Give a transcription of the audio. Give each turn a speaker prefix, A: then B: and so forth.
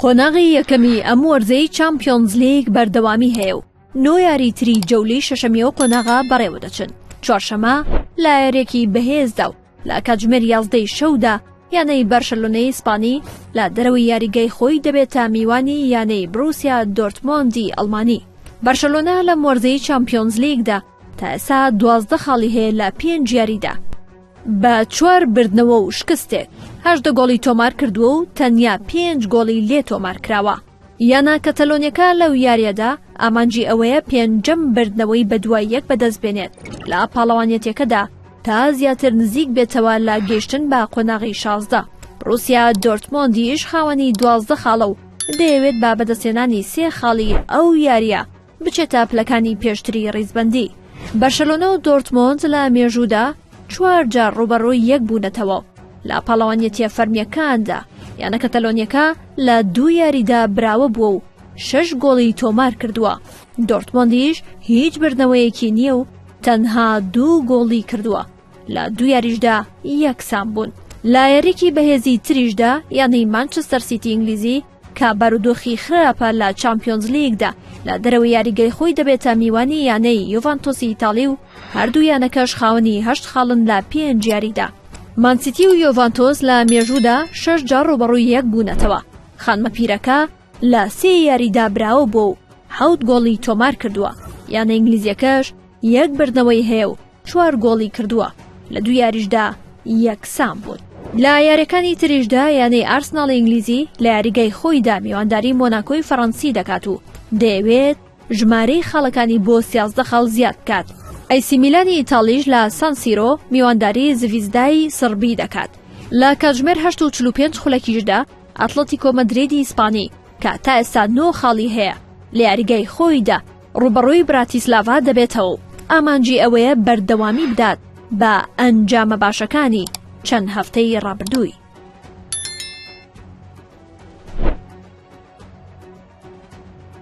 A: قۆناغی یەکەمی ئەم وەرزەی چامپیۆنز لیگ بەردەوامی هەیە و 9 یاری تری جەولەی شەشەمیەوە قۆناغا بەڕێوە دەچن. چوارشەمە لایەرێکی بەهێزدا و لە کاتژمێر 11 شەودا یانەی بەرشەلۆنەی ئیسپانی لە دەرەوەی یاریگەی خۆی دەبێتە میوانی یانەی بروسیا دۆرتمۆندی ئەڵمانی. بەرشەلۆنا لەم وەرزەی چامپیۆنز لیگدا تا ئێستا 12 خاڵی هەیە لە 5 یاریدا بە 4 بردنەوە و شکستێک 8 گۆڵی تۆمار کردووە و تەنیا 5 گۆڵی لێ تۆمار کراوە. یانە کەتەلۆنیەکە لەو یاریەدا ئامانجی ئەوەیە 5ەم بردنەوەی بەدوای یەک بەدەست بێنێت لە پاڵەوانیەتەکەدا تا زیاتر نزیک بێتەوە لە گەیشتن بە قۆناغی 16. بروسیا دۆرتمۆندیش خاوەنی 12 خاڵە و دەیەوێت با بەدەستێنانی 3 خاڵی ئەو یاریە بچێتە پلەکانی پێشتری ڕیزبەندی. بەرشەلۆنە و دۆرتمۆند لە مێژوودا 4 جار ڕوبەڕووی یەک بوونەتەوە لە پاڵەوانیەتیە فەرمیەکاندا. یانە کەتەلۆنیەکە لە 2 یاریدا براوە بووە و 6 گۆڵی تۆمار کردووە. دۆرتمۆندیش هیچ بردنەوەیەکی نییە و تەنها 2 گۆڵی کردووە. لە 2 یاریشدا یەکسان بوون. لایەرێکی بەهێزی تریشدا یانەی مانچستەر سیتی ئینگلیزی کە بارودۆخی خراپە لە چامپیۆنز لیگدا لە دەرەوەی یاریگەی خۆی دەبێتە میوانی یانەی یوڤانتۆسی ئیتاڵی و هەردوو یانەکەش خاوەنی 8 خاڵن لە 5 یاریدا. مانسیتی و یوڤانتۆس لە مێژوودا 6 جار ڕوبەڕووی یەک بوونەتەوە. خانمە پیرەکە لە 3 یاریدا براوە بوو و 7 گۆڵی تۆمار کردووە. یانە ئینگلیزیەکەش 1 بردنەوەی هەیە و 4 گۆڵی کردووە. لە 2 یاریشدا یەکسان بوون. لە یاریەکانی تریشدا یانەی ئارسناڵ ئینگلیزی لە یاریگەی خۆیدا میوانداری مۆناکۆی فەڕەنسی دەکات و دەیەوێت ژمارەی خاڵەکانی بۆ 13 خاڵ زیاد بکات. ئەیسی میلانی ئیتاڵیش لە سان سیرۆ میوانداری زڤیزدای سربی دەکات. لە کاتژمێر 8:45 خولەکیشدا ئەتلەتیکۆ مەدریدی ئیسپانی کە تا ئێستا 9 خاڵی هەیە لە یاریگەی خۆیدا ڕوبەڕووی براتیسلاڤا دەبێتەوە و ئامانجی ئەوەیە بەردەوامی بدات بە ئەنجامە باشەکانی چەند هەفتەی ڕابردووی.